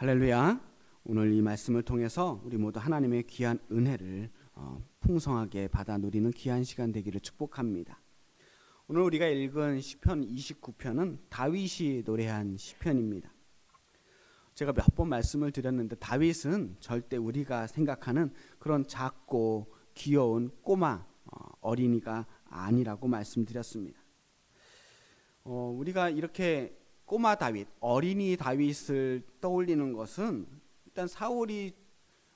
할렐루야. 오늘 이 말씀을 통해서 우리 모두 하나님의 귀한 은혜를 풍성하게 받아 누리는 귀한 시간 되기를 축복합니다. 오늘 우리가 읽은 시편 29편은 다윗이 노래한 시편입니다. 제가 몇 번 말씀을 드렸는데 다윗은 절대 우리가 생각하는 그런 작고 귀여운 꼬마 어린이가 아니라고 말씀드렸습니다. 우리가 이렇게 꼬마 다윗, 어린이 다윗을 떠올리는 것은 일단 사울이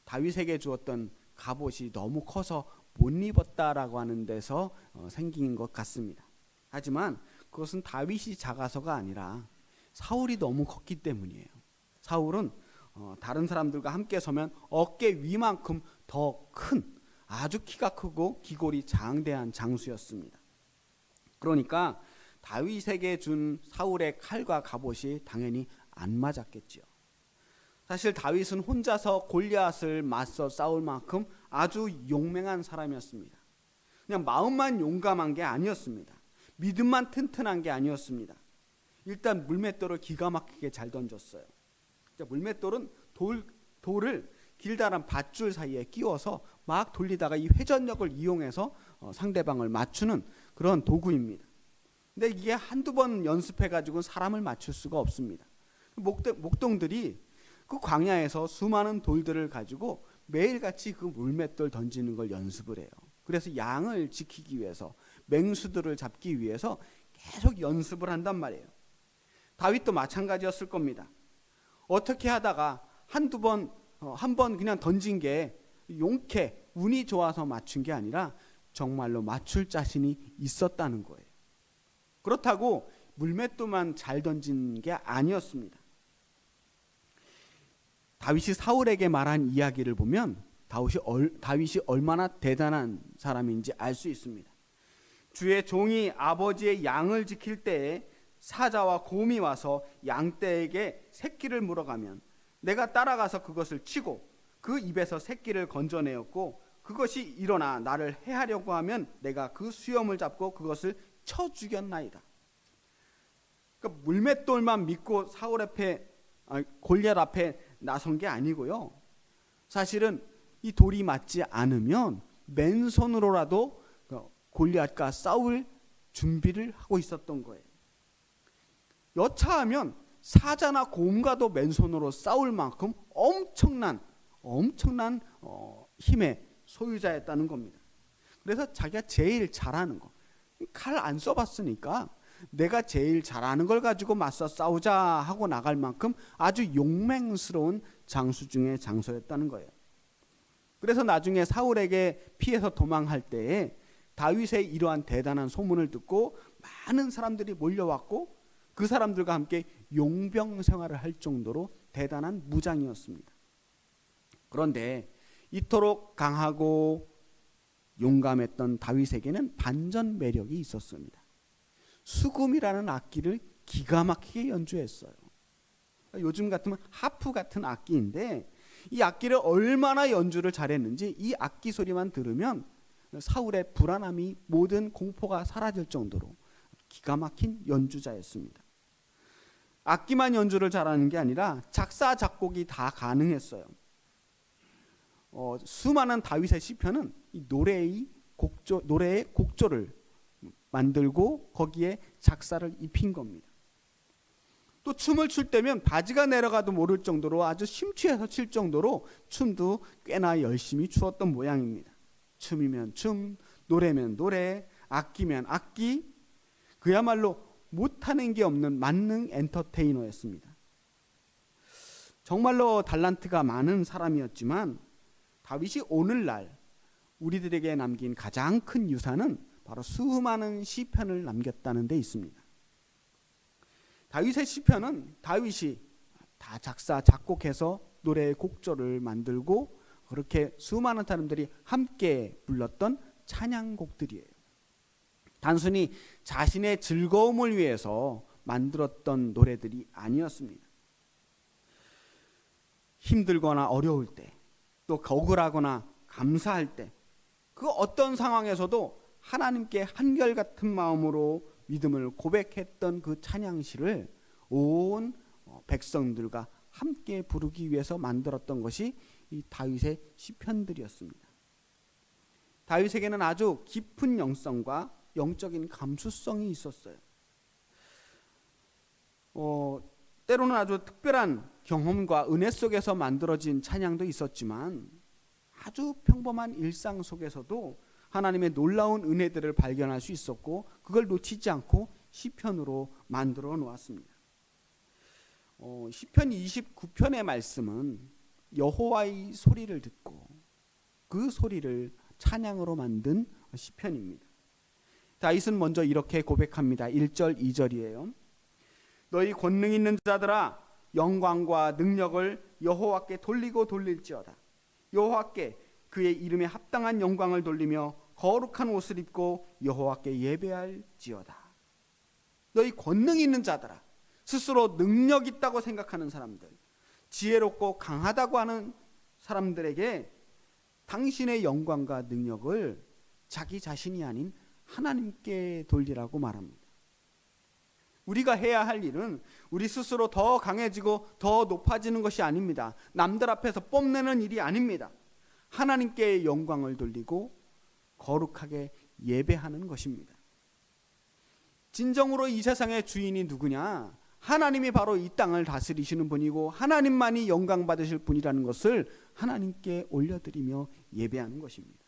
다윗에게 주었던 갑옷이 너무 커서 못 입었다라고 하는 데서 생긴 것 같습니다. 하지만 그것은 다윗이 작아서가 아니라 사울이 너무 컸기 때문이에요. 사울은 다른 사람들과 함께 서면 어깨 위만큼 더 큰 아주 키가 크고 기골이 장대한 장수였습니다. 그러니까 다윗에게 준 사울의 칼과 갑옷이 당연히 안 맞았겠지요. 사실 다윗은 혼자서 골리앗을 맞서 싸울 만큼 아주 용맹한 사람이었습니다. 그냥 마음만 용감한 게 아니었습니다. 믿음만 튼튼한 게 아니었습니다. 일단 물맷돌을 기가 막히게 잘 던졌어요. 물맷돌은 돌을 길다란 밧줄 사이에 끼워서 막 돌리다가 이 회전력을 이용해서 상대방을 맞추는 그런 도구입니다. 근데 이게 한두 번 연습해가지고 사람을 맞출 수가 없습니다. 목동들이 그 광야에서 수많은 돌들을 가지고 매일같이 그 물맷돌 던지는 걸 연습을 해요. 그래서 양을 지키기 위해서, 맹수들을 잡기 위해서 계속 연습을 한단 말이에요. 다윗도 마찬가지였을 겁니다. 어떻게 하다가 한 번 그냥 던진 게 용케 운이 좋아서 맞춘 게 아니라 정말로 맞출 자신이 있었다는 거예요. 그렇다고 물맷돌만 잘 던진 게 아니었습니다. 다윗이 사울에게 말한 이야기를 보면 다윗이 얼마나 대단한 사람인지 알 수 있습니다. 주의 종이 아버지의 양을 지킬 때에 사자와 곰이 와서 양떼에게 새끼를 물어가면 내가 따라가서 그것을 치고 그 입에서 새끼를 건져내었고 그것이 일어나 나를 해하려고 하면 내가 그 수염을 잡고 그것을 쳐 죽였나이다. 그러니까 물맷돌만 믿고 골리앗 앞에 나선 게 아니고요. 사실은 이 돌이 맞지 않으면 맨손으로라도 골리앗과 싸울 준비를 하고 있었던 거예요. 여차하면 사자나 곰과도 맨손으로 싸울 만큼 엄청난 힘의 소유자였다는 겁니다. 그래서 자기가 제일 잘하는 거, 칼 안 써봤으니까 내가 제일 잘하는 걸 가지고 맞서 싸우자 하고 나갈 만큼 아주 용맹스러운 장수 중의 장수였다는 거예요. 그래서 나중에 사울에게 피해서 도망할 때에 다윗의 이러한 대단한 소문을 듣고 많은 사람들이 몰려왔고 그 사람들과 함께 용병 생활을 할 정도로 대단한 무장이었습니다. 그런데 이토록 강하고 용감했던 다윗에게는 반전 매력이 있었습니다. 수금이라는 악기를 기가 막히게 연주했어요. 요즘 같으면 하프 같은 악기인데 이 악기를 얼마나 연주를 잘했는지 이 악기 소리만 들으면 사울의 불안함이 모든 공포가 사라질 정도로 기가 막힌 연주자였습니다. 악기만 연주를 잘하는 게 아니라 작사 작곡이 다 가능했어요. 수많은 다윗의 시편은 이 노래의 곡조를 만들고 거기에 작사를 입힌 겁니다. 또 춤을 출 때면 바지가 내려가도 모를 정도로 아주 심취해서 칠 정도로 춤도 꽤나 열심히 추었던 모양입니다. 춤이면 춤, 노래면 노래, 악기면 악기, 그야말로 못하는 게 없는 만능 엔터테이너였습니다. 정말로 달란트가 많은 사람이었지만 다윗이 오늘날 우리들에게 남긴 가장 큰 유산은 바로 수많은 시편을 남겼다는 데 있습니다. 다윗의 시편은 다윗이 다 작사 작곡해서 노래의 곡조를 만들고 그렇게 수많은 사람들이 함께 불렀던 찬양곡들이에요. 단순히 자신의 즐거움을 위해서 만들었던 노래들이 아니었습니다. 힘들거나 어려울 때, 또 억울하거나 감사할 때, 그 어떤 상황에서도 하나님께 한결같은 마음으로 믿음을 고백했던 그 찬양시를 온 백성들과 함께 부르기 위해서 만들었던 것이 이 다윗의 시편들이었습니다. 다윗에게는 아주 깊은 영성과 영적인 감수성이 있었어요. 때로는 아주 특별한 경험과 은혜 속에서 만들어진 찬양도 있었지만 아주 평범한 일상 속에서도 하나님의 놀라운 은혜들을 발견할 수 있었고 그걸 놓치지 않고 시편으로 만들어 놓았습니다. 시편 29편의 말씀은 여호와의 소리를 듣고 그 소리를 찬양으로 만든 시편입니다. 다윗은 먼저 이렇게 고백합니다. 1절 2절이에요. 너희 권능 있는 자들아 영광과 능력을 여호와께 돌리고 돌릴지어다. 여호와께 그의 이름에 합당한 영광을 돌리며 거룩한 옷을 입고 여호와께 예배할지어다. 너희 권능 있는 자들아, 스스로 능력 있다고 생각하는 사람들, 지혜롭고 강하다고 하는 사람들에게 당신의 영광과 능력을 자기 자신이 아닌 하나님께 돌리라고 말합니다. 우리가 해야 할 일은 우리 스스로 더 강해지고 더 높아지는 것이 아닙니다. 남들 앞에서 뽐내는 일이 아닙니다. 하나님께 영광을 돌리고 거룩하게 예배하는 것입니다. 진정으로 이 세상의 주인이 누구냐? 하나님이 바로 이 땅을 다스리시는 분이고 하나님만이 영광 받으실 분이라는 것을 하나님께 올려드리며 예배하는 것입니다.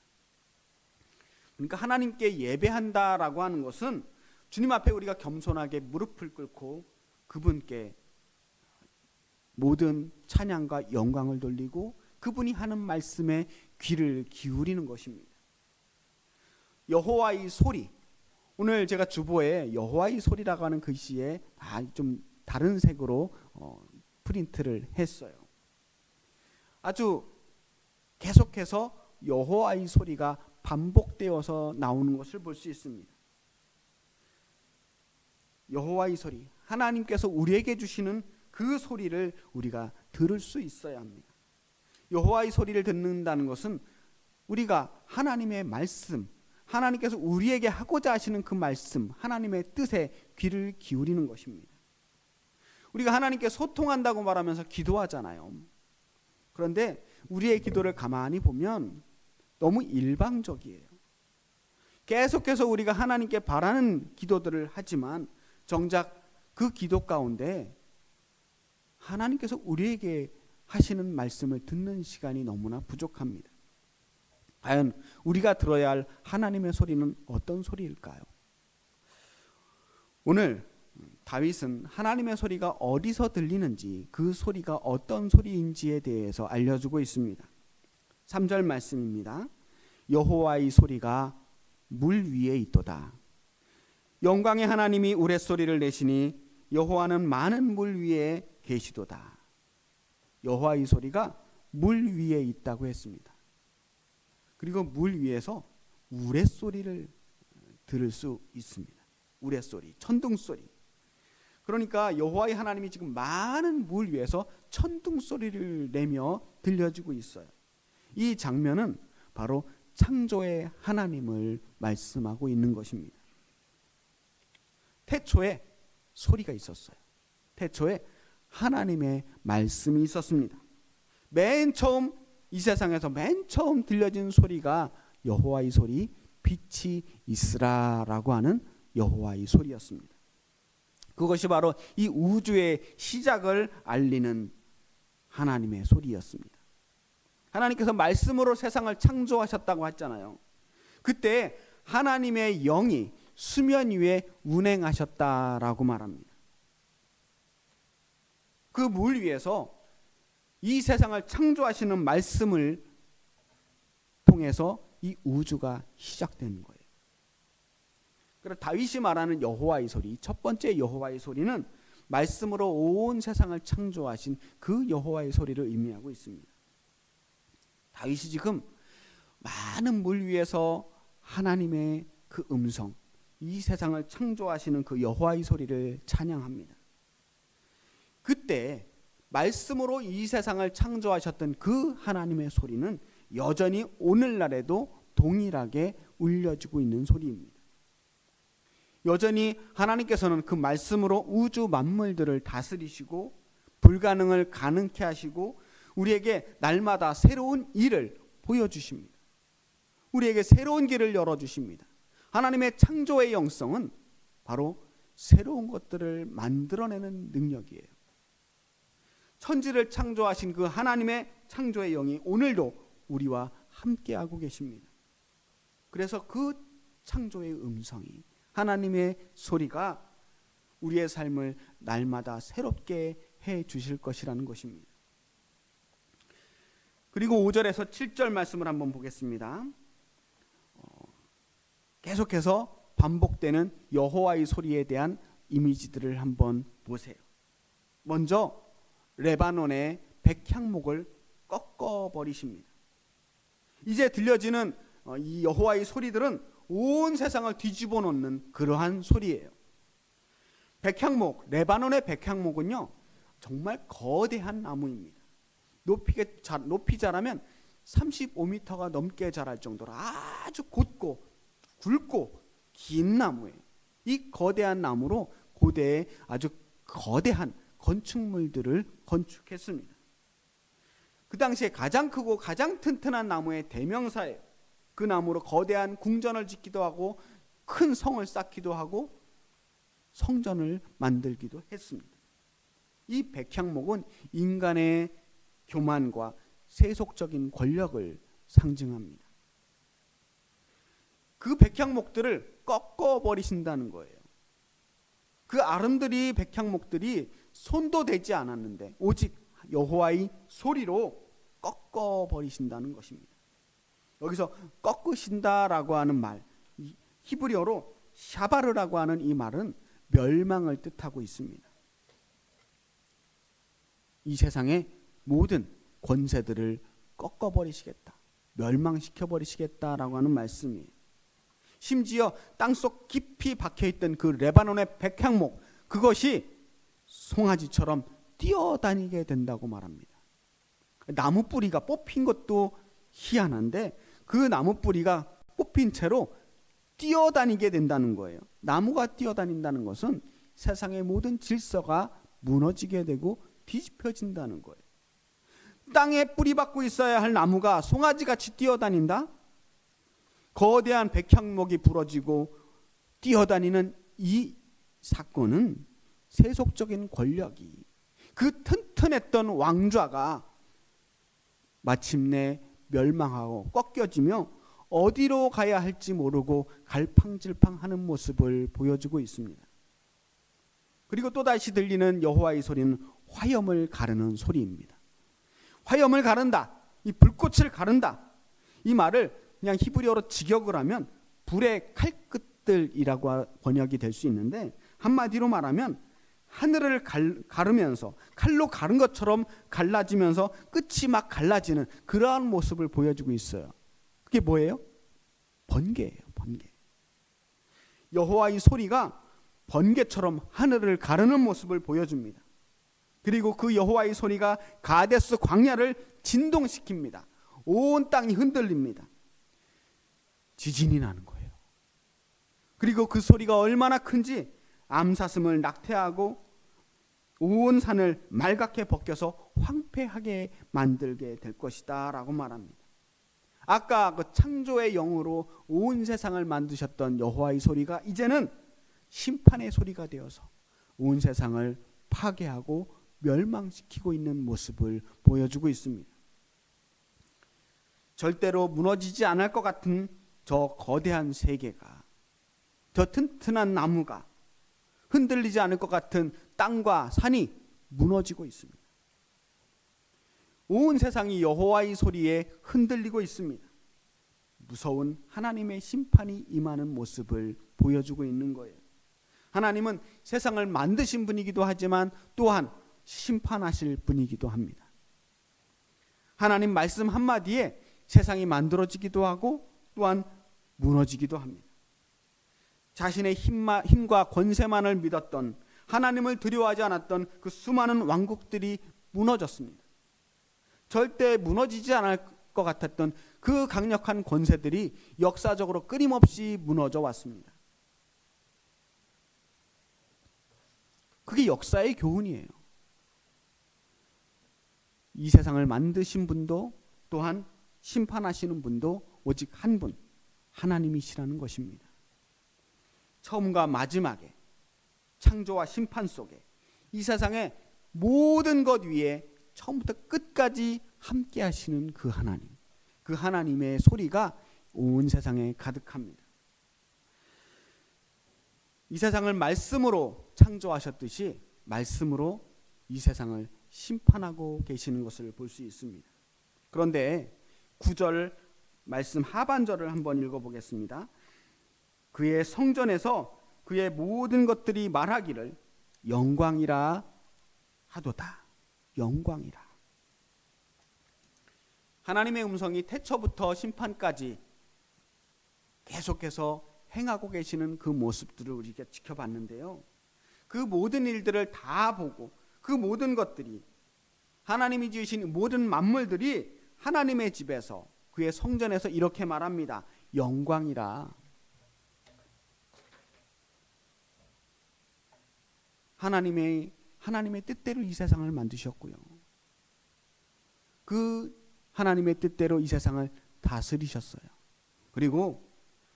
그러니까 하나님께 예배한다라고 하는 것은 주님 앞에 우리가 겸손하게 무릎을 꿇고 그분께 모든 찬양과 영광을 돌리고 그분이 하는 말씀에 귀를 기울이는 것입니다. 여호와의 소리, 오늘 제가 주보에 여호와의 소리라고 하는 글씨에 좀 다른 색으로 프린트를 했어요. 아주 계속해서 여호와의 소리가 반복되어서 나오는 것을 볼 수 있습니다. 여호와의 소리, 하나님께서 우리에게 주시는 그 소리를 우리가 들을 수 있어야 합니다. 여호와의 소리를 듣는다는 것은 우리가 하나님의 말씀, 하나님께서 우리에게 하고자 하시는 그 말씀, 하나님의 뜻에 귀를 기울이는 것입니다. 우리가 하나님께 소통한다고 말하면서 기도하잖아요. 그런데 우리의 기도를 가만히 보면 너무 일방적이에요. 계속해서 우리가 하나님께 바라는 기도들을 하지만 정작 그 기도 가운데 하나님께서 우리에게 하시는 말씀을 듣는 시간이 너무나 부족합니다. 과연 우리가 들어야 할 하나님의 소리는 어떤 소리일까요? 오늘 다윗은 하나님의 소리가 어디서 들리는지, 그 소리가 어떤 소리인지에 대해서 알려주고 있습니다. 3절 말씀입니다. 여호와의 소리가 물 위에 있도다. 영광의 하나님이 우레소리를 내시니 여호와는 많은 물 위에 계시도다. 여호와의 소리가 물 위에 있다고 했습니다. 그리고 물 위에서 우레소리를 들을 수 있습니다. 우레소리, 천둥소리. 그러니까 여호와의 하나님이 지금 많은 물 위에서 천둥소리를 내며 들려주고 있어요. 이 장면은 바로 창조의 하나님을 말씀하고 있는 것입니다. 태초에 소리가 있었어요. 태초에 하나님의 말씀이 있었습니다. 맨 처음 이 세상에서 맨 처음 들려진 소리가 여호와의 소리, 빛이 있으라라고 하는 여호와의 소리였습니다. 그것이 바로 이 우주의 시작을 알리는 하나님의 소리였습니다. 하나님께서 말씀으로 세상을 창조하셨다고 했잖아요. 그때 하나님의 영이 수면 위에 운행하셨다라고 말합니다. 그 물 위에서 이 세상을 창조하시는 말씀을 통해서 이 우주가 시작되는 거예요. 그래서 다윗이 말하는 여호와의 소리, 첫 번째 여호와의 소리는 말씀으로 온 세상을 창조하신 그 여호와의 소리를 의미하고 있습니다. 다윗이 지금 많은 물 위에서 하나님의 그 음성, 이 세상을 창조하시는 그 여호와의 소리를 찬양합니다. 그때 말씀으로 이 세상을 창조하셨던 그 하나님의 소리는 여전히 오늘날에도 동일하게 울려지고 있는 소리입니다. 여전히 하나님께서는 그 말씀으로 우주 만물들을 다스리시고 불가능을 가능케 하시고 우리에게 날마다 새로운 일을 보여주십니다. 우리에게 새로운 길을 열어주십니다. 하나님의 창조의 영성은 바로 새로운 것들을 만들어내는 능력이에요. 천지를 창조하신 그 하나님의 창조의 영이 오늘도 우리와 함께하고 계십니다. 그래서 그 창조의 음성이, 하나님의 소리가 우리의 삶을 날마다 새롭게 해 주실 것이라는 것입니다. 그리고 5절에서 7절 말씀을 한번 보겠습니다. 계속해서 반복되는 여호와의 소리에 대한 이미지들을 한번 보세요. 먼저 레바논의 백향목을 꺾어버리십니다. 이제 들려지는 이 여호와의 소리들은 온 세상을 뒤집어 놓는 그러한 소리예요. 백향목, 레바논의 백향목은요, 정말 거대한 나무입니다. 높이 자라면 35m가 넘게 자랄 정도로 아주 곧고 굵고 긴 나무예요. 이 거대한 나무로 고대에 아주 거대한 건축물들을 건축했습니다. 그 당시에 가장 크고 가장 튼튼한 나무의 대명사예요. 그 나무로 거대한 궁전을 짓기도 하고 큰 성을 쌓기도 하고 성전을 만들기도 했습니다. 이 백향목은 인간의 교만과 세속적인 권력을 상징합니다. 그 백향목들을 꺾어버리신다는 거예요. 그 아름드리 백향목들이 손도 대지 않았는데 오직 여호와의 소리로 꺾어버리신다는 것입니다. 여기서 꺾으신다라고 하는 말, 히브리어로 샤바르라고 하는 이 말은 멸망을 뜻하고 있습니다. 이 세상의 모든 권세들을 꺾어버리시겠다, 멸망시켜버리시겠다라고 하는 말씀이에요. 심지어 땅속 깊이 박혀있던 그 레바논의 백향목, 그것이 송아지처럼 뛰어다니게 된다고 말합니다. 나무 뿌리가 뽑힌 것도 희한한데 그 나무 뿌리가 뽑힌 채로 뛰어다니게 된다는 거예요. 나무가 뛰어다닌다는 것은 세상의 모든 질서가 무너지게 되고 뒤집혀진다는 거예요. 땅에 뿌리박고 있어야 할 나무가 송아지같이 뛰어다닌다? 거대한 백향목이 부러지고 뛰어다니는 이 사건은 세속적인 권력이, 그 튼튼했던 왕좌가 마침내 멸망하고 꺾여지며 어디로 가야 할지 모르고 갈팡질팡하는 모습을 보여주고 있습니다. 그리고 또다시 들리는 여호와의 소리는 화염을 가르는 소리입니다. 화염을 가른다, 이 불꽃을 가른다, 이 말을 그냥 히브리어로 직역을 하면 불의 칼끝들이라고 번역이 될 수 있는데, 한마디로 말하면 하늘을 가르면서 칼로 가른 것처럼 갈라지면서 끝이 막 갈라지는 그러한 모습을 보여주고 있어요. 그게 뭐예요? 번개예요. 번개. 여호와의 소리가 번개처럼 하늘을 가르는 모습을 보여줍니다. 그리고 그 여호와의 소리가 가데스 광야를 진동시킵니다. 온 땅이 흔들립니다. 지진이 나는 거예요. 그리고 그 소리가 얼마나 큰지 암사슴을 낙태하고 온 산을 말갛게 벗겨서 황폐하게 만들게 될 것이다 라고 말합니다. 아까 그 창조의 영으로 온 세상을 만드셨던 여호와의 소리가 이제는 심판의 소리가 되어서 온 세상을 파괴하고 멸망시키고 있는 모습을 보여주고 있습니다. 절대로 무너지지 않을 것 같은 저 거대한 세계가, 저 튼튼한 나무가, 흔들리지 않을 것 같은 땅과 산이 무너지고 있습니다. 온 세상이 여호와의 소리에 흔들리고 있습니다. 무서운 하나님의 심판이 임하는 모습을 보여주고 있는 거예요. 하나님은 세상을 만드신 분이기도 하지만 또한 심판하실 분이기도 합니다. 하나님 말씀 한마디에 세상이 만들어지기도 하고 또한 무너지기도 합니다. 자신의 힘과 권세만을 믿었던, 하나님을 두려워하지 않았던 그 수많은 왕국들이 무너졌습니다. 절대 무너지지 않을 것 같았던 그 강력한 권세들이 역사적으로 끊임없이 무너져 왔습니다. 그게 역사의 교훈이에요. 이 세상을 만드신 분도 또한 심판하시는 분도 오직 한 분, 하나님이시라는 것입니다. 처음과 마지막에 창조와 심판 속에 이 세상의 모든 것 위에 처음부터 끝까지 함께 하시는 그 하나님, 그 하나님의 소리가 온 세상에 가득합니다. 이 세상을 말씀으로 창조하셨듯이 말씀으로 이 세상을 심판하고 계시는 것을 볼 수 있습니다. 그런데 9절 말씀 하반절을 한번 읽어보겠습니다. 그의 성전에서 그의 모든 것들이 말하기를 영광이라 하도다. 영광이라. 하나님의 음성이 태초부터 심판까지 계속해서 행하고 계시는 그 모습들을 우리가 지켜봤는데요. 그 모든 일들을 다 보고 그 모든 것들이 하나님이 지으신 모든 만물들이 하나님의 집에서 그의 성전에서 이렇게 말합니다. 영광이라. 하나님의 뜻대로 이 세상을 만드셨고요. 그 하나님의 뜻대로 이 세상을 다스리셨어요. 그리고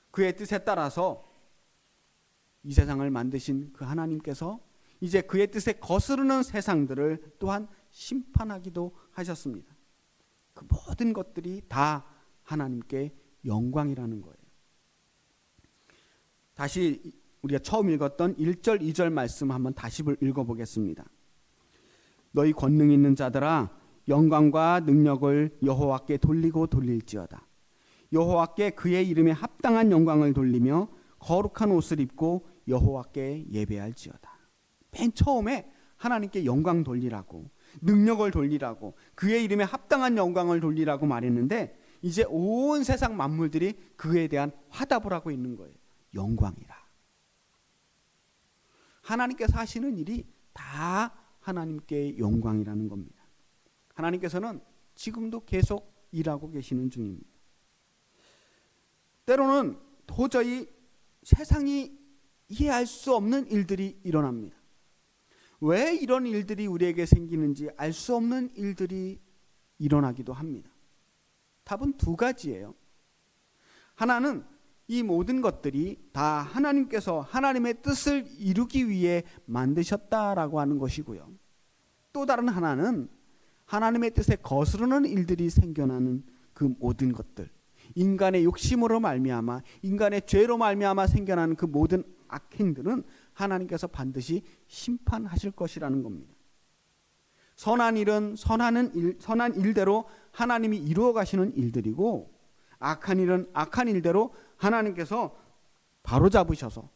그의 뜻에 따라서 이 세상을 만드신 그 하나님께서 이제 그의 뜻에 거스르는 세상들을 또한 심판하기도 하셨습니다. 그 모든 것들이 다 하나님께 영광이라는 거예요. 다시 우리가 처음 읽었던 1절 2절 말씀 한번 다시 읽어보겠습니다. 너희 권능 있는 자들아 영광과 능력을 여호와께 돌리고 돌릴지어다. 여호와께 그의 이름에 합당한 영광을 돌리며 거룩한 옷을 입고 여호와께 예배할지어다. 맨 처음에 하나님께 영광 돌리라고, 능력을 돌리라고, 그의 이름에 합당한 영광을 돌리라고 말했는데 이제 온 세상 만물들이 그에 대한 화답을 하고 있는 거예요. 영광이라. 하나님께서 하시는 일이 다 하나님께 영광이라는 겁니다. 하나님께서는 지금도 계속 일하고 계시는 중입니다. 때로는 도저히 세상이 이해할 수 없는 일들이 일어납니다. 왜 이런 일들이 우리에게 생기는지 알 수 없는 일들이 일어나기도 합니다. 답은 두 가지예요. 하나는 이 모든 것들이 다 하나님께서 하나님의 뜻을 이루기 위해 만드셨다라고 하는 것이고요. 또 다른 하나는 하나님의 뜻에 거스르는 일들이 생겨나는 그 모든 것들, 인간의 욕심으로 말미암아, 인간의 죄로 말미암아 생겨나는 그 모든 악행들은 하나님께서 반드시 심판하실 것이라는 겁니다. 선한 일은 선한 일대로 하나님이 이루어 가시는 일들이고, 악한 일은 악한 일대로 하나님께서 바로잡으셔서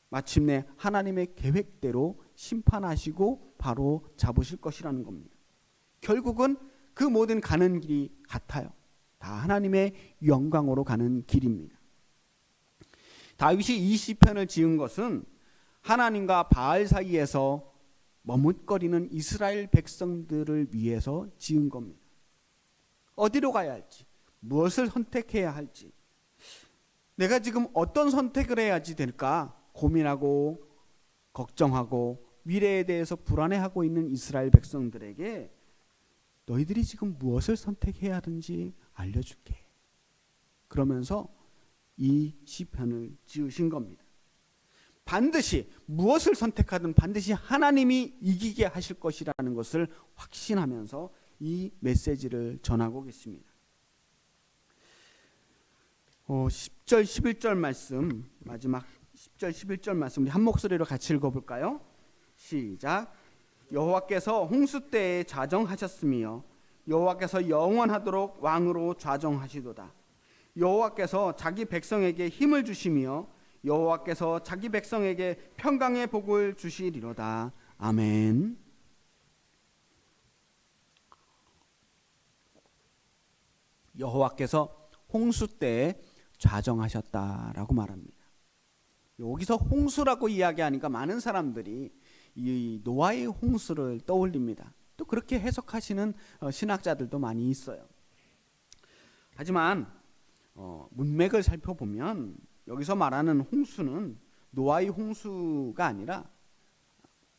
마침내 하나님의 계획대로 심판하시고 바로 잡으실 것이라는 겁니다. 결국은 그 모든 가는 길이 같아요. 다 하나님의 영광으로 가는 길입니다. 다윗이 이 시편을 지은 것은 하나님과 바알 사이에서 머뭇거리는 이스라엘 백성들을 위해서 지은 겁니다. 어디로 가야 할지, 무엇을 선택해야 할지, 내가 지금 어떤 선택을 해야지 될까 고민하고 걱정하고 미래에 대해서 불안해하고 있는 이스라엘 백성들에게 너희들이 지금 무엇을 선택해야 하든지 알려줄게. 그러면서 이 시편을 지으신 겁니다. 반드시 무엇을 선택하든 반드시 하나님이 이기게 하실 것이라는 것을 확신하면서 이 메시지를 전하고 계십니다. 10절 11절 말씀, 마지막 10절 11절 말씀 우리 한 목소리로 같이 읽어볼까요? 시작. 여호와께서 홍수 때에 좌정하셨으며 여호와께서 영원하도록 왕으로 좌정하시도다. 여호와께서 자기 백성에게 힘을 주시며 여호와께서 자기 백성에게 평강의 복을 주시리로다. 아멘. 여호와께서 홍수 때에 좌정하셨다라고 말합니다. 여기서 홍수라고 이야기하니까 많은 사람들이 이 노아의 홍수를 떠올립니다. 또 그렇게 해석하시는 신학자들도 많이 있어요. 하지만 문맥을 살펴보면 여기서 말하는 홍수는 노아의 홍수가 아니라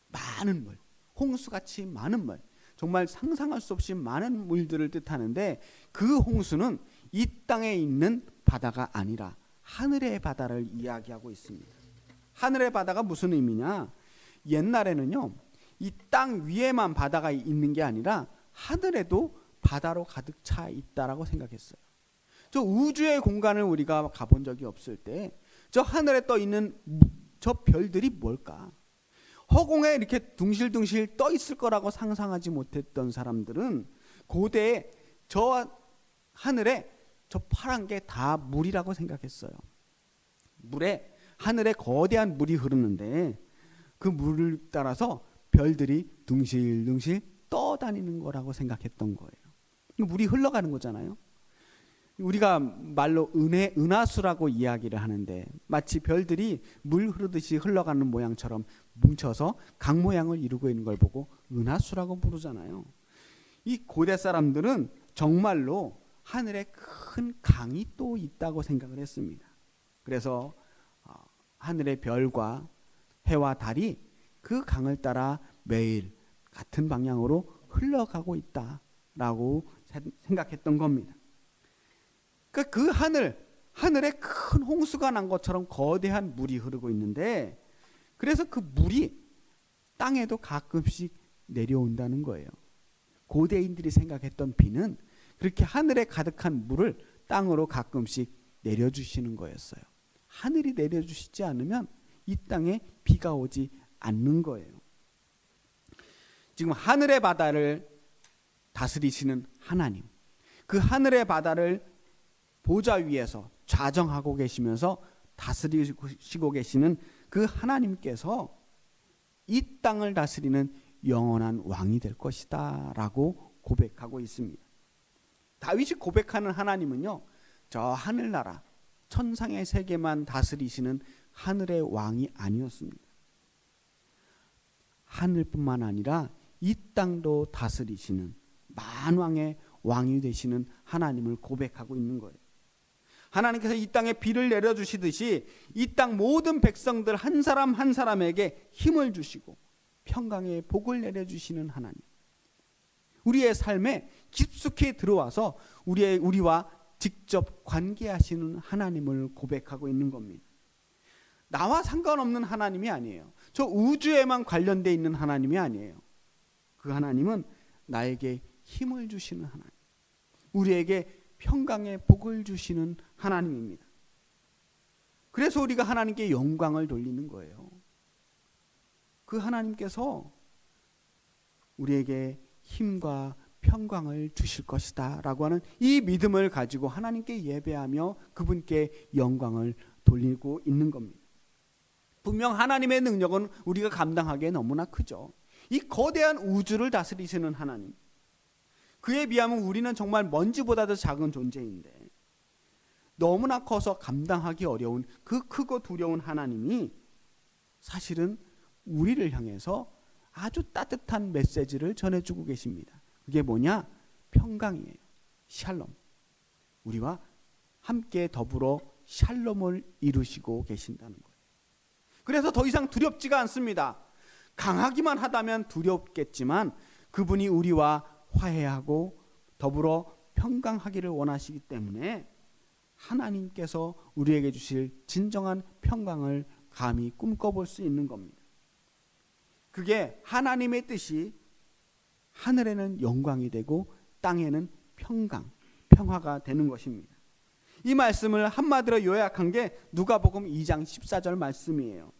많은 물, 홍수같이 많은 물, 정말 상상할 수 없이 많은 물들을 뜻하는데 그 홍수는 이 땅에 있는 바다가 아니라 하늘의 바다를 이야기하고 있습니다. 하늘의 바다가 무슨 의미냐? 옛날에는요, 이 땅 위에만 바다가 있는 게 아니라 하늘에도 바다로 가득 차 있다라고 생각했어요. 저 우주의 공간을 우리가 가본 적이 없을 때 저 하늘에 떠 있는 저 별들이 뭘까? 허공에 이렇게 둥실둥실 떠 있을 거라고 상상하지 못했던 사람들은 고대에 저 하늘에 저 파란 게 다 물이라고 생각했어요. 하늘에 거대한 물이 흐르는데 그 물을 따라서 별들이 둥실둥실 떠다니는 거라고 생각했던 거예요. 물이 흘러가는 거잖아요. 우리가 말로 은하수라고 이야기를 하는데 마치 별들이 물 흐르듯이 흘러가는 모양처럼 뭉쳐서 강 모양을 이루고 있는 걸 보고 은하수라고 부르잖아요. 이 고대 사람들은 정말로 하늘에 큰 강이 또 있다고 생각을 했습니다. 그래서 하늘의 별과 해와 달이 그 강을 따라 매일 같은 방향으로 흘러가고 있다라고 생각했던 겁니다. 그 하늘에 큰 홍수가 난 것처럼 거대한 물이 흐르고 있는데 그래서 그 물이 땅에도 가끔씩 내려온다는 거예요. 고대인들이 생각했던 비는 그렇게 하늘에 가득한 물을 땅으로 가끔씩 내려주시는 거였어요. 하늘이 내려주시지 않으면 이 땅에 비가 오지 않는 거예요. 지금 하늘의 바다를 다스리시는 하나님, 그 하늘의 바다를 보좌 위에서 좌정하고 계시면서 다스리시고 계시는 그 하나님께서 이 땅을 다스리는 영원한 왕이 될 것이다 라고 고백하고 있습니다. 다윗이 고백하는 하나님은요, 저 하늘나라 천상의 세계만 다스리시는 하늘의 왕이 아니었습니다. 하늘뿐만 아니라 이 땅도 다스리시는 만왕의 왕이 되시는 하나님을 고백하고 있는 거예요. 하나님께서 이 땅에 비를 내려주시듯이 이 땅 모든 백성들 한 사람 한 사람에게 힘을 주시고 평강의 복을 내려주시는 하나님, 우리의 삶에 깊숙이 들어와서 우리와 직접 관계하시는 하나님을 고백하고 있는 겁니다. 나와 상관없는 하나님이 아니에요. 저 우주에만 관련되어 있는 하나님이 아니에요. 그 하나님은 나에게 힘을 주시는 하나님, 우리에게 평강의 복을 주시는 하나님입니다. 그래서 우리가 하나님께 영광을 돌리는 거예요. 그 하나님께서 우리에게 힘과 평강을 주실 것이다 라고 하는 이 믿음을 가지고 하나님께 예배하며 그분께 영광을 돌리고 있는 겁니다. 분명 하나님의 능력은 우리가 감당하기에 너무나 크죠. 이 거대한 우주를 다스리시는 하나님, 그에 비하면 우리는 정말 먼지보다도 작은 존재인데 너무나 커서 감당하기 어려운 그 크고 두려운 하나님이 사실은 우리를 향해서 아주 따뜻한 메시지를 전해주고 계십니다. 그게 뭐냐? 평강이에요. 샬롬. 우리와 함께 더불어 샬롬을 이루시고 계신다는 거예요. 그래서 더 이상 두렵지가 않습니다. 강하기만 하다면 두렵겠지만 그분이 우리와 화해하고 더불어 평강하기를 원하시기 때문에 하나님께서 우리에게 주실 진정한 평강을 감히 꿈꿔볼 수 있는 겁니다. 그게 하나님의 뜻이 하늘에는 영광이 되고 땅에는 평화가 되는 것입니다. 이 말씀을 한마디로 요약한 게 누가복음 2장 14절 말씀이에요.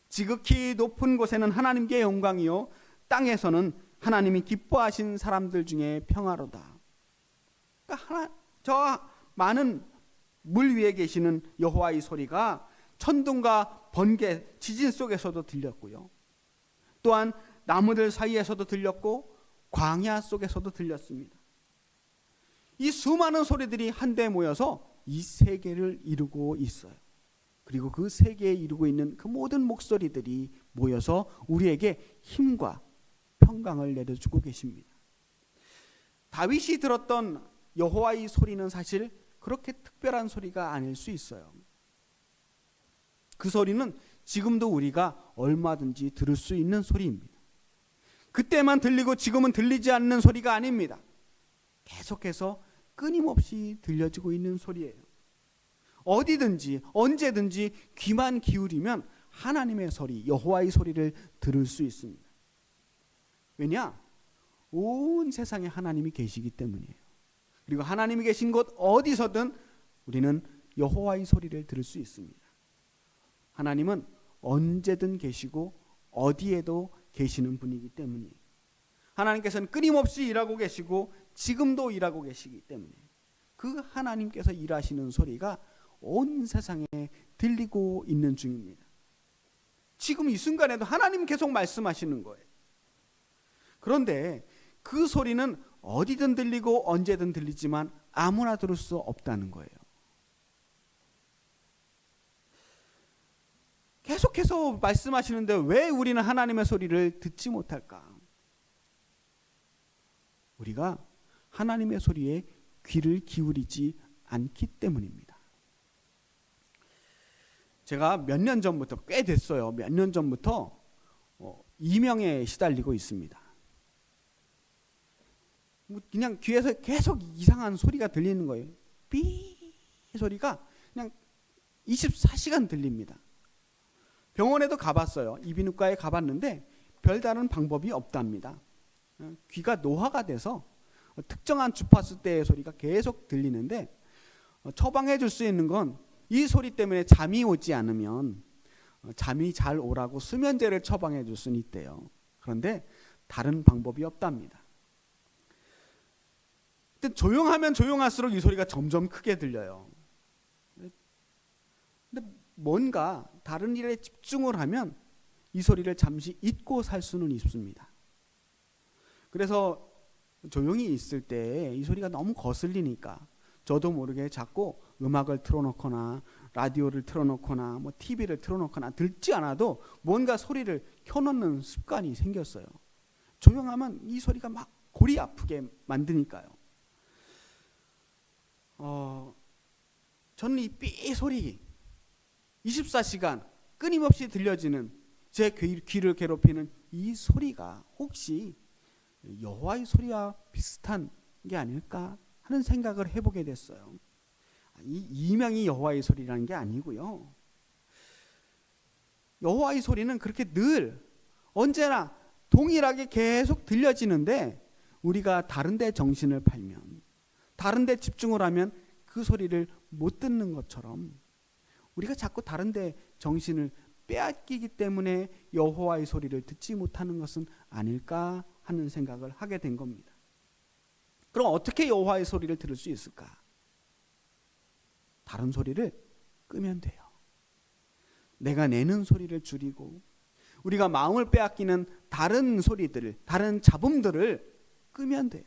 지극히 높은 곳에는 하나님께 영광이요 땅에서는 하나님이 기뻐하신 사람들 중에 평화로다. 그러니까 저 많은 물 위에 계시는 여호와의 소리가 천둥과 번개, 지진 속에서도 들렸고요. 또한 나무들 사이에서도 들렸고 광야 속에서도 들렸습니다. 이 수많은 소리들이 한데 모여서 이 세계를 이루고 있어요. 그리고 그 세계에 이루고 있는 그 모든 목소리들이 모여서 우리에게 힘과 평강을 내려주고 계십니다. 다윗이 들었던 여호와의 소리는 사실 그렇게 특별한 소리가 아닐 수 있어요. 그 소리는 지금도 우리가 얼마든지 들을 수 있는 소리입니다. 그때만 들리고 지금은 들리지 않는 소리가 아닙니다. 계속해서 끊임없이 들려지고 있는 소리예요. 어디든지 언제든지 귀만 기울이면 하나님의 소리, 여호와의 소리를 들을 수 있습니다. 왜냐? 온 세상에 하나님이 계시기 때문이에요. 그리고 하나님이 계신 곳 어디서든 우리는 여호와의 소리를 들을 수 있습니다. 하나님은 언제든 계시고 어디에도 계시는 분이기 때문이에요. 하나님께서는 끊임없이 일하고 계시고 지금도 일하고 계시기 때문에 그 하나님께서 일하시는 소리가 온 세상에 들리고 있는 중입니다. 지금 이 순간에도 하나님 계속 말씀하시는 거예요. 그런데 그 소리는 어디든 들리고 언제든 들리지만 아무나 들을 수 없다는 거예요. 계속해서 말씀하시는데 왜 우리는 하나님의 소리를 듣지 못할까? 우리가 하나님의 소리에 귀를 기울이지 않기 때문입니다. 제가 몇 년 전부터, 꽤 됐어요. 몇 년 전부터 이명에 시달리고 있습니다. 그냥 귀에서 계속 이상한 소리가 들리는 거예요. 삐 소리가 그냥 24시간 들립니다. 병원에도 가봤어요. 이비인후과에 가봤는데 별다른 방법이 없답니다. 귀가 노화가 돼서 특정한 주파수 대의 소리가 계속 들리는데 처방해 줄 수 있는 건 이 소리 때문에 잠이 오지 않으면 잠이 잘 오라고 수면제를 처방해 줄 수는 있대요. 그런데 다른 방법이 없답니다. 근데 조용하면 조용할수록 이 소리가 점점 크게 들려요. 근데 뭔가 다른 일에 집중을 하면 이 소리를 잠시 잊고 살 수는 있습니다. 그래서 조용히 있을 때 이 소리가 너무 거슬리니까 저도 모르게 자꾸 음악을 틀어놓거나 라디오를 틀어놓거나 뭐 TV를 틀어놓거나 듣지 않아도 뭔가 소리를 켜놓는 습관이 생겼어요. 조용하면 이 소리가 막 골이 아프게 만드니까요. 저는 이 삐 소리 24시간 끊임없이 들려지는 제 귀를 괴롭히는 이 소리가 혹시 여호와의 소리와 비슷한 게 아닐까 하는 생각을 해보게 됐어요. 이 이명이 여호와의 소리라는 게 아니고요. 여호와의 소리는 그렇게 늘 언제나 동일하게 계속 들려지는데 우리가 다른 데 정신을 팔면, 다른 데 집중을 하면 그 소리를 못 듣는 것처럼 우리가 자꾸 다른 데 정신을 빼앗기기 때문에 여호와의 소리를 듣지 못하는 것은 아닐까 하는 생각을 하게 된 겁니다. 그럼 어떻게 여호와의 소리를 들을 수 있을까? 다른 소리를 끄면 돼요. 내가 내는 소리를 줄이고 우리가 마음을 빼앗기는 다른 소리들을, 다른 잡음들을 끄면 돼요.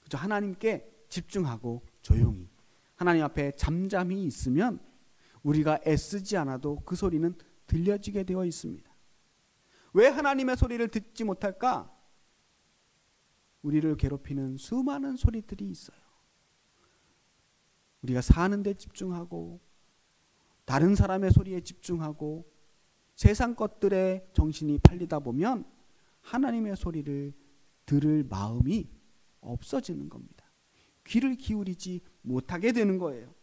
그저 하나님께 집중하고 조용히 하나님 앞에 잠잠히 있으면 우리가 애쓰지 않아도 그 소리는 들려지게 되어 있습니다. 왜 하나님의 소리를 듣지 못할까? 우리를 괴롭히는 수많은 소리들이 있어요. 우리가 사는 데 집중하고 다른 사람의 소리에 집중하고 세상 것들에 정신이 팔리다 보면 하나님의 소리를 들을 마음이 없어지는 겁니다. 귀를 기울이지 못하게 되는 거예요.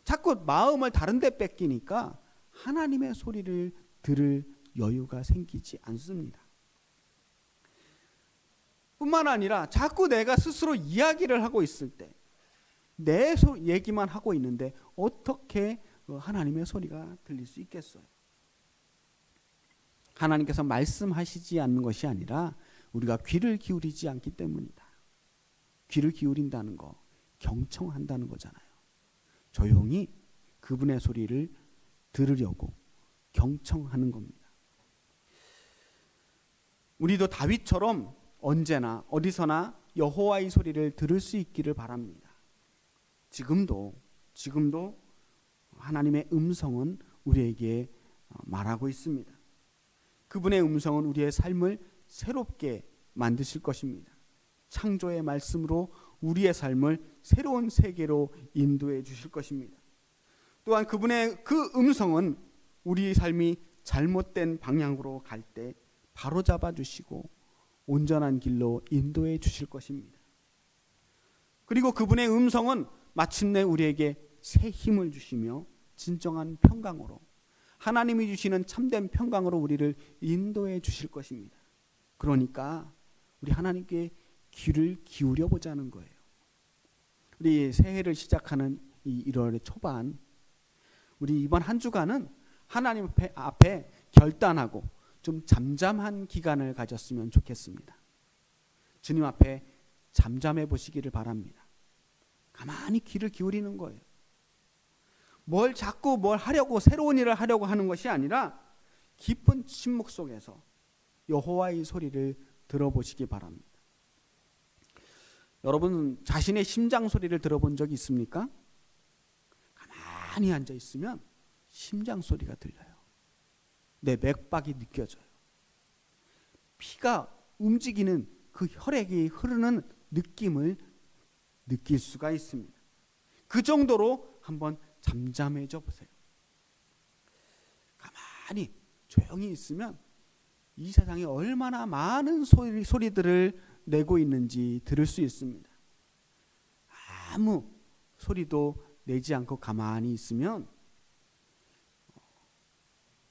자꾸 마음을 다른 데 뺏기니까 하나님의 소리를 들을 여유가 생기지 않습니다. 뿐만 아니라 자꾸 내가 스스로 이야기를 하고 있을 때 내 얘기만 하고 있는데 어떻게 하나님의 소리가 들릴 수 있겠어요? 하나님께서 말씀하시지 않는 것이 아니라 우리가 귀를 기울이지 않기 때문이다. 귀를 기울인다는 거 경청한다는 거잖아요. 조용히 그분의 소리를 들으려고 경청하는 겁니다. 우리도 다윗처럼 언제나 어디서나 여호와의 소리를 들을 수 있기를 바랍니다. 지금도 하나님의 음성은 우리에게 말하고 있습니다. 그분의 음성은 우리의 삶을 새롭게 만드실 것입니다. 창조의 말씀으로 우리의 삶을 새로운 세계로 인도해 주실 것입니다. 또한 그분의 그 음성은 우리 삶이 잘못된 방향으로 갈 때 바로잡아 주시고 온전한 길로 인도해 주실 것입니다. 그리고 그분의 음성은 마침내 우리에게 새 힘을 주시며 진정한 평강으로, 하나님이 주시는 참된 평강으로 우리를 인도해 주실 것입니다. 그러니까 우리 하나님께 귀를 기울여 보자는 거예요. 우리 새해를 시작하는 이 1월의 초반, 우리 이번 한 주간은 하나님 앞에 결단하고 좀 잠잠한 기간을 가졌으면 좋겠습니다. 주님 앞에 잠잠해 보시기를 바랍니다. 가만히 귀를 기울이는 거예요. 자꾸 뭘 하려고, 새로운 일을 하려고 하는 것이 아니라 깊은 침묵 속에서 여호와의 소리를 들어보시기 바랍니다. 여러분 자신의 심장 소리를 들어본 적이 있습니까? 가만히 앉아 있으면 심장 소리가 들려요. 내 맥박이 느껴져요. 피가 움직이는 그 혈액이 흐르는 느낌을 느낄 수가 있습니다. 그 정도로 한번 잠잠해져 보세요. 가만히 조용히 있으면 이 세상에 얼마나 많은 소리들을 내고 있는지 들을 수 있습니다. 아무 소리도 내지 않고 가만히 있으면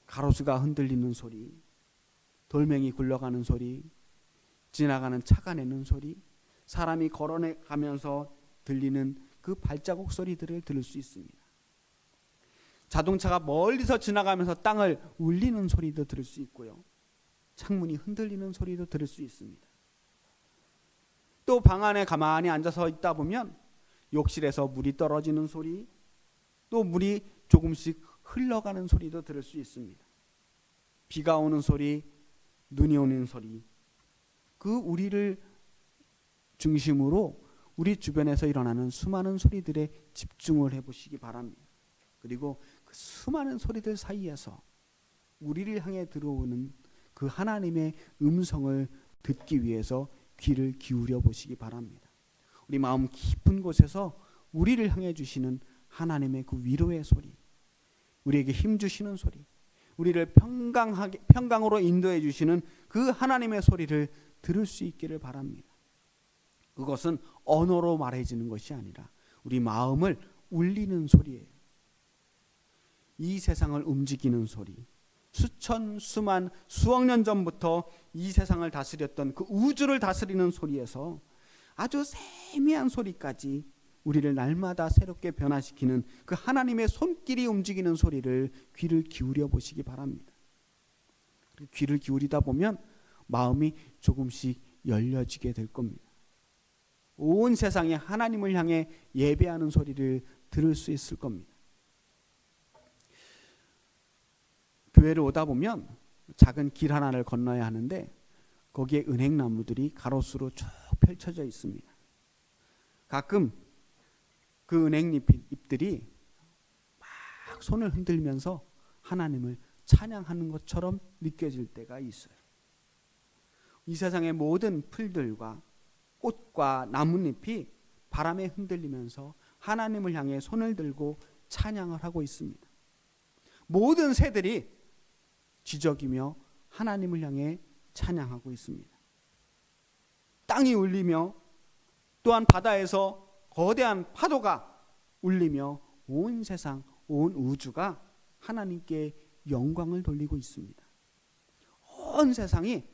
가로수가 흔들리는 소리, 돌멩이 굴러가는 소리, 지나가는 차가 내는 소리, 사람이 걸어가면서 들리는 그 발자국 소리들을 들을 수 있습니다. 자동차가 멀리서 지나가면서 땅을 울리는 소리도 들을 수 있고요. 창문이 흔들리는 소리도 들을 수 있습니다. 또 방 안에 가만히 앉아서 있다 보면 욕실에서 물이 떨어지는 소리, 또 물이 조금씩 흘러가는 소리도 들을 수 있습니다. 비가 오는 소리, 눈이 오는 소리, 그 우리를 중심으로 우리 주변에서 일어나는 수많은 소리들에 집중을 해보시기 바랍니다. 그리고 그 수많은 소리들 사이에서 우리를 향해 들어오는 그 하나님의 음성을 듣기 위해서 귀를 기울여 보시기 바랍니다. 우리 마음 깊은 곳에서 우리를 향해 주시는 하나님의 그 위로의 소리, 우리에게 힘 주시는 소리, 우리를 평강으로 인도해 주시는 그 하나님의 소리를 들을 수 있기를 바랍니다. 그것은 언어로 말해지는 것이 아니라 우리 마음을 울리는 소리예요. 이 세상을 움직이는 소리, 수천, 수만, 수억 년 전부터 이 세상을 다스렸던 그 우주를 다스리는 소리에서 아주 세미한 소리까지 우리를 날마다 새롭게 변화시키는 그 하나님의 손길이 움직이는 소리를 귀를 기울여 보시기 바랍니다. 귀를 기울이다 보면 마음이 조금씩 열려지게 될 겁니다. 온 세상에 하나님을 향해 예배하는 소리를 들을 수 있을 겁니다. 교회를 오다 보면 작은 길 하나를 건너야 하는데 거기에 은행나무들이 가로수로 쭉 펼쳐져 있습니다. 가끔 그 은행잎들이 막 손을 흔들면서 하나님을 찬양하는 것처럼 느껴질 때가 있어요. 이 세상의 모든 풀들과 꽃과 나뭇잎이 바람에 흔들리면서 하나님을 향해 손을 들고 찬양을 하고 있습니다. 모든 새들이 지저귀며 하나님을 향해 찬양하고 있습니다. 땅이 울리며 또한 바다에서 거대한 파도가 울리며 온 세상, 온 우주가 하나님께 영광을 돌리고 있습니다. 온 세상이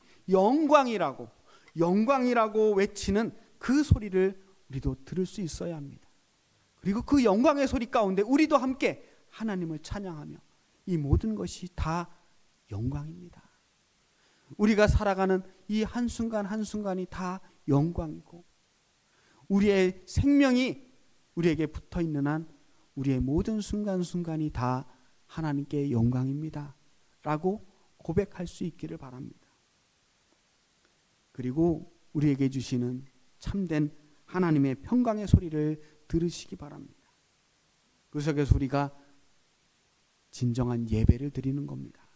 영광이라고 외치는 그 소리를 우리도 들을 수 있어야 합니다. 그리고 그 영광의 소리 가운데 우리도 함께 하나님을 찬양하며 이 모든 것이 다 영광입니다. 우리가 살아가는 이 한순간 한순간이 다 영광이고 우리의 생명이 우리에게 붙어있는 한 우리의 모든 순간순간이 다 하나님께 영광입니다 라고 고백할 수 있기를 바랍니다. 그리고 우리에게 주시는 참된 하나님의 평강의 소리를 들으시기 바랍니다. 그 속에서 우리가 진정한 예배를 드리는 겁니다.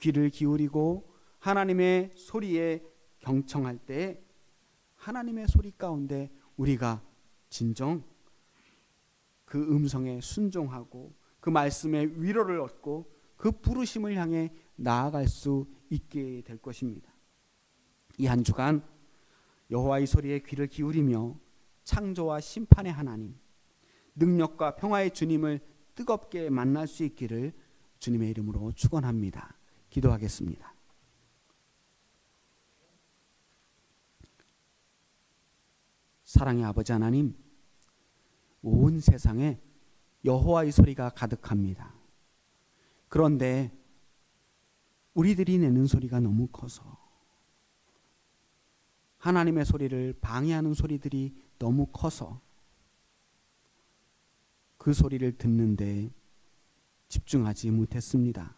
귀를 기울이고 하나님의 소리에 경청할 때 하나님의 소리 가운데 우리가 진정 그 음성에 순종하고 그 말씀의 위로를 얻고 그 부르심을 향해 나아갈 수 있게 될 것입니다. 이 한 주간 여호와의 소리에 귀를 기울이며 창조와 심판의 하나님, 능력과 평화의 주님을 뜨겁게 만날 수 있기를 주님의 이름으로 축원합니다. 기도하겠습니다. 사랑의 아버지 하나님, 온 세상에 여호와의 소리가 가득합니다. 그런데 우리들이 내는 소리가 너무 커서 하나님의 소리를 방해하는 소리들이 너무 커서 그 소리를 듣는데 집중하지 못했습니다.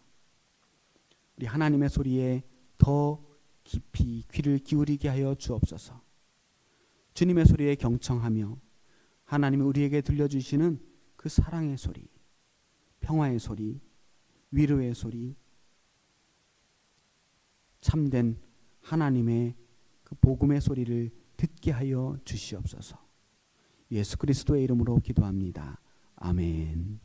우리 하나님의 소리에 더 깊이 귀를 기울이게 하여 주옵소서. 주님의 소리에 경청하며 하나님이 우리에게 들려주시는 그 사랑의 소리, 평화의 소리, 위로의 소리, 참된 하나님의 그 복음의 소리를 듣게 하여 주시옵소서. 예수 그리스도의 이름으로 기도합니다. 아멘.